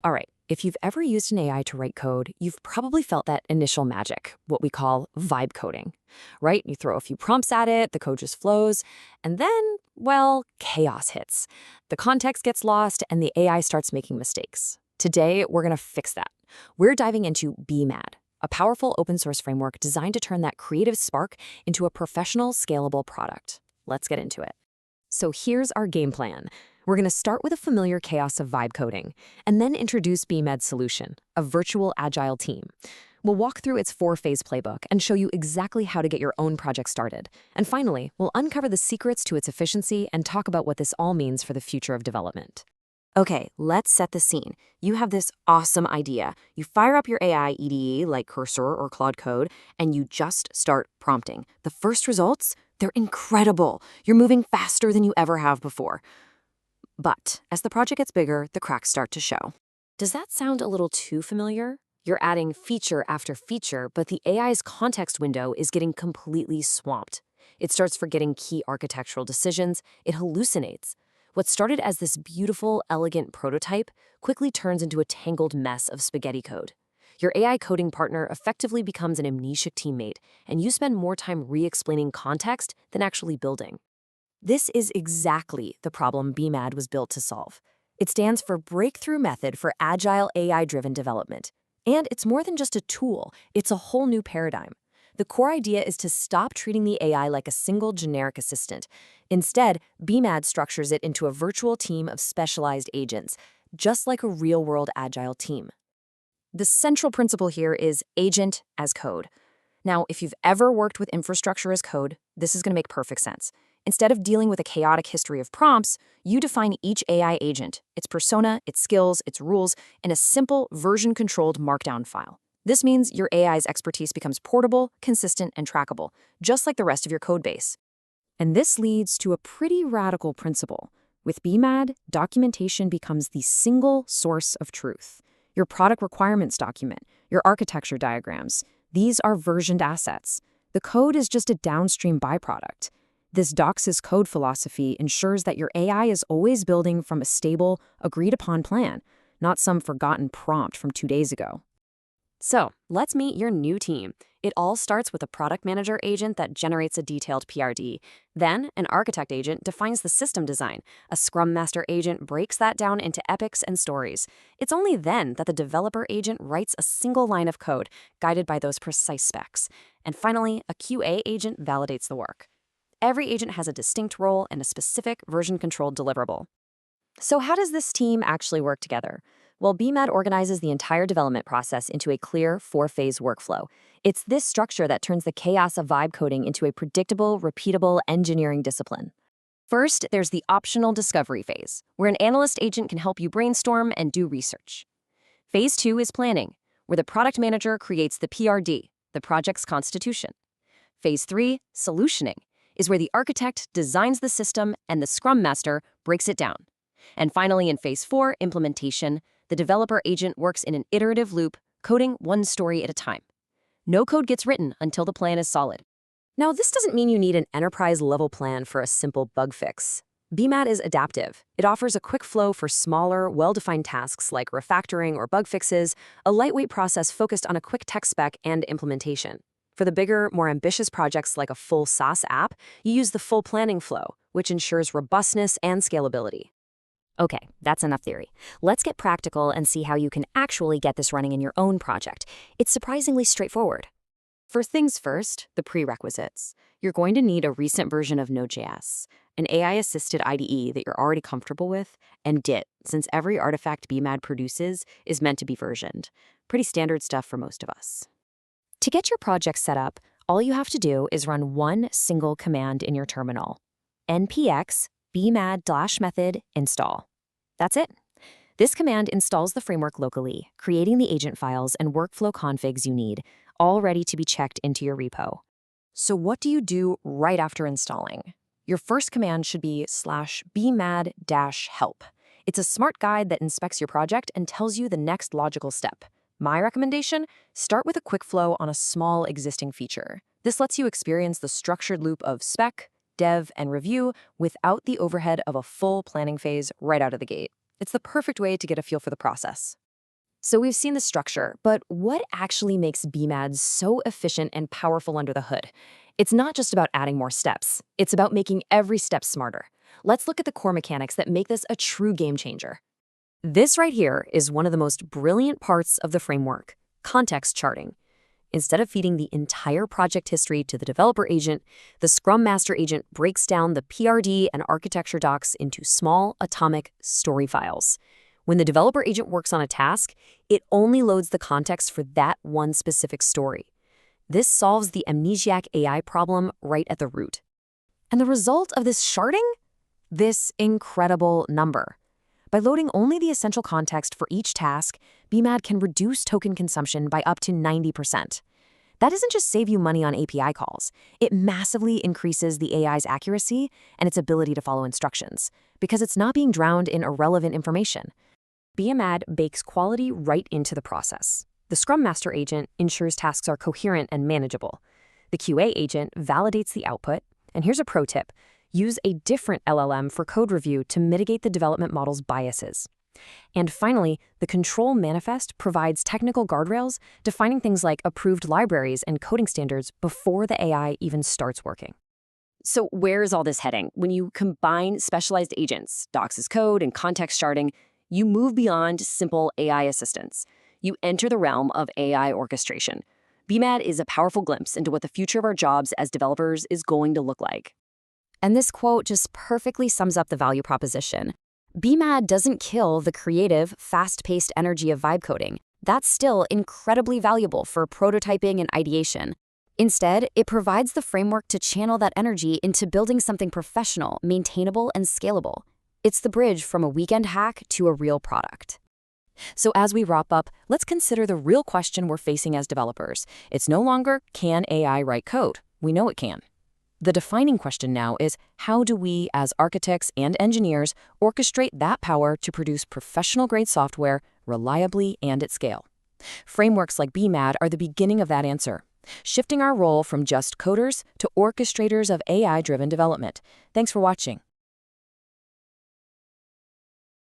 All right, if you've ever used an AI to write code, you've probably felt that initial magic, what we call vibe coding, right? You throw a few prompts at it, the code just flows, and then, well, chaos hits. The context gets lost, and the AI starts making mistakes. Today, we're going to fix that. We're diving into BMAD, a powerful open source framework designed to turn that creative spark into a professional, scalable product. Let's get into it. So here's our game plan. We're going to start with a familiar chaos of vibe coding, and then introduce BMAD's solution, a virtual agile team. We'll walk through its 4-phase playbook and show you exactly how to get your own project started. And finally, we'll uncover the secrets to its efficiency and talk about what this all means for the future of development. Okay, let's set the scene. You have this awesome idea. You fire up your AI EDE like Cursor or Claude Code, and you just start prompting. The first results? They're incredible. You're moving faster than you ever have before. But as the project gets bigger, the cracks start to show. Does that sound a little too familiar? You're adding feature after feature, but the AI's context window is getting completely swamped. It starts forgetting key architectural decisions. It hallucinates. What started as this beautiful, elegant prototype quickly turns into a tangled mess of spaghetti code. Your AI coding partner effectively becomes an amnesiac teammate, and you spend more time re-explaining context than actually building. This is exactly the problem BMAD was built to solve. It stands for Breakthrough Method for Agile AI-Driven Development. And it's more than just a tool, it's a whole new paradigm. The core idea is to stop treating the AI like a single generic assistant. Instead, BMAD structures it into a virtual team of specialized agents, just like a real-world agile team. The central principle here is agent as code. Now, if you've ever worked with infrastructure as code, this is going to make perfect sense. Instead of dealing with a chaotic history of prompts, you define each AI agent, its persona, its skills, its rules, in a simple, version-controlled markdown file. This means your AI's expertise becomes portable, consistent, and trackable, just like the rest of your code base. And this leads to a pretty radical principle. With BMAD, documentation becomes the single source of truth. Your product requirements document, your architecture diagrams, these are versioned assets. The code is just a downstream byproduct. This docs code philosophy ensures that your AI is always building from a stable, agreed-upon plan, not some forgotten prompt from 2 days ago. So, let's meet your new team. It all starts with a product manager agent that generates a detailed PRD. Then, an architect agent defines the system design. A scrum master agent breaks that down into epics and stories. It's only then that the developer agent writes a single line of code, guided by those precise specs. And finally, a QA agent validates the work. Every agent has a distinct role and a specific version-controlled deliverable. So how does this team actually work together? Well, BMAD organizes the entire development process into a clear 4-phase workflow. It's this structure that turns the chaos of vibe coding into a predictable, repeatable engineering discipline. First, there's the optional discovery phase, where an analyst agent can help you brainstorm and do research. Phase 2 is planning, where the product manager creates the PRD, the project's constitution. Phase 3, solutioning, is where the architect designs the system and the scrum master breaks it down. And finally, in phase 4, implementation, the developer agent works in an iterative loop, coding one story at a time. No code gets written until the plan is solid. Now, this doesn't mean you need an enterprise-level plan for a simple bug fix. BMAD is adaptive. It offers a quick flow for smaller, well-defined tasks like refactoring or bug fixes, a lightweight process focused on a quick tech spec and implementation. For the bigger, more ambitious projects like a full SaaS app, you use the full planning flow, which ensures robustness and scalability. Okay, that's enough theory. Let's get practical and see how you can actually get this running in your own project. It's surprisingly straightforward. First things first, the prerequisites. You're going to need a recent version of Node.js, an AI-assisted IDE that you're already comfortable with, and Git, since every artifact BMAD produces is meant to be versioned. Pretty standard stuff for most of us. To get your project set up, all you have to do is run one single command in your terminal. npx bmad-method install. That's it. This command installs the framework locally, creating the agent files and workflow configs you need, all ready to be checked into your repo. So what do you do right after installing? Your first command should be /bmad-help. It's a smart guide that inspects your project and tells you the next logical step. My recommendation? Start with a quick flow on a small existing feature. This lets you experience the structured loop of spec, dev, and review without the overhead of a full planning phase right out of the gate. It's the perfect way to get a feel for the process. So we've seen the structure, but what actually makes BMAD so efficient and powerful under the hood? It's not just about adding more steps. It's about making every step smarter. Let's look at the core mechanics that make this a true game changer. This right here is one of the most brilliant parts of the framework, context charting. Instead of feeding the entire project history to the developer agent, the Scrum Master agent breaks down the PRD and architecture docs into small, atomic story files. When the developer agent works on a task, it only loads the context for that one specific story. This solves the amnesiac AI problem right at the root. And the result of this sharding? This incredible number. By loading only the essential context for each task, BMAD can reduce token consumption by up to 90%. That doesn't just save you money on API calls. It massively increases the AI's accuracy and its ability to follow instructions, because it's not being drowned in irrelevant information. BMAD bakes quality right into the process. The Scrum Master agent ensures tasks are coherent and manageable. The QA agent validates the output. And here's a pro tip. Use a different LLM for code review to mitigate the development model's biases. And finally, the control manifest provides technical guardrails defining things like approved libraries and coding standards before the AI even starts working. So where is all this heading? When you combine specialized agents, docs as code, and context sharding, you move beyond simple AI assistance. You enter the realm of AI orchestration. BMAD is a powerful glimpse into what the future of our jobs as developers is going to look like. And this quote just perfectly sums up the value proposition. BMAD doesn't kill the creative, fast-paced energy of vibe coding. That's still incredibly valuable for prototyping and ideation. Instead, it provides the framework to channel that energy into building something professional, maintainable, and scalable. It's the bridge from a weekend hack to a real product. So as we wrap up, let's consider the real question we're facing as developers. It's no longer, can AI write code? We know it can. The defining question now is, how do we, as architects and engineers, orchestrate that power to produce professional-grade software reliably and at scale? Frameworks like BMAD are the beginning of that answer, shifting our role from just coders to orchestrators of AI-driven development. Thanks for watching.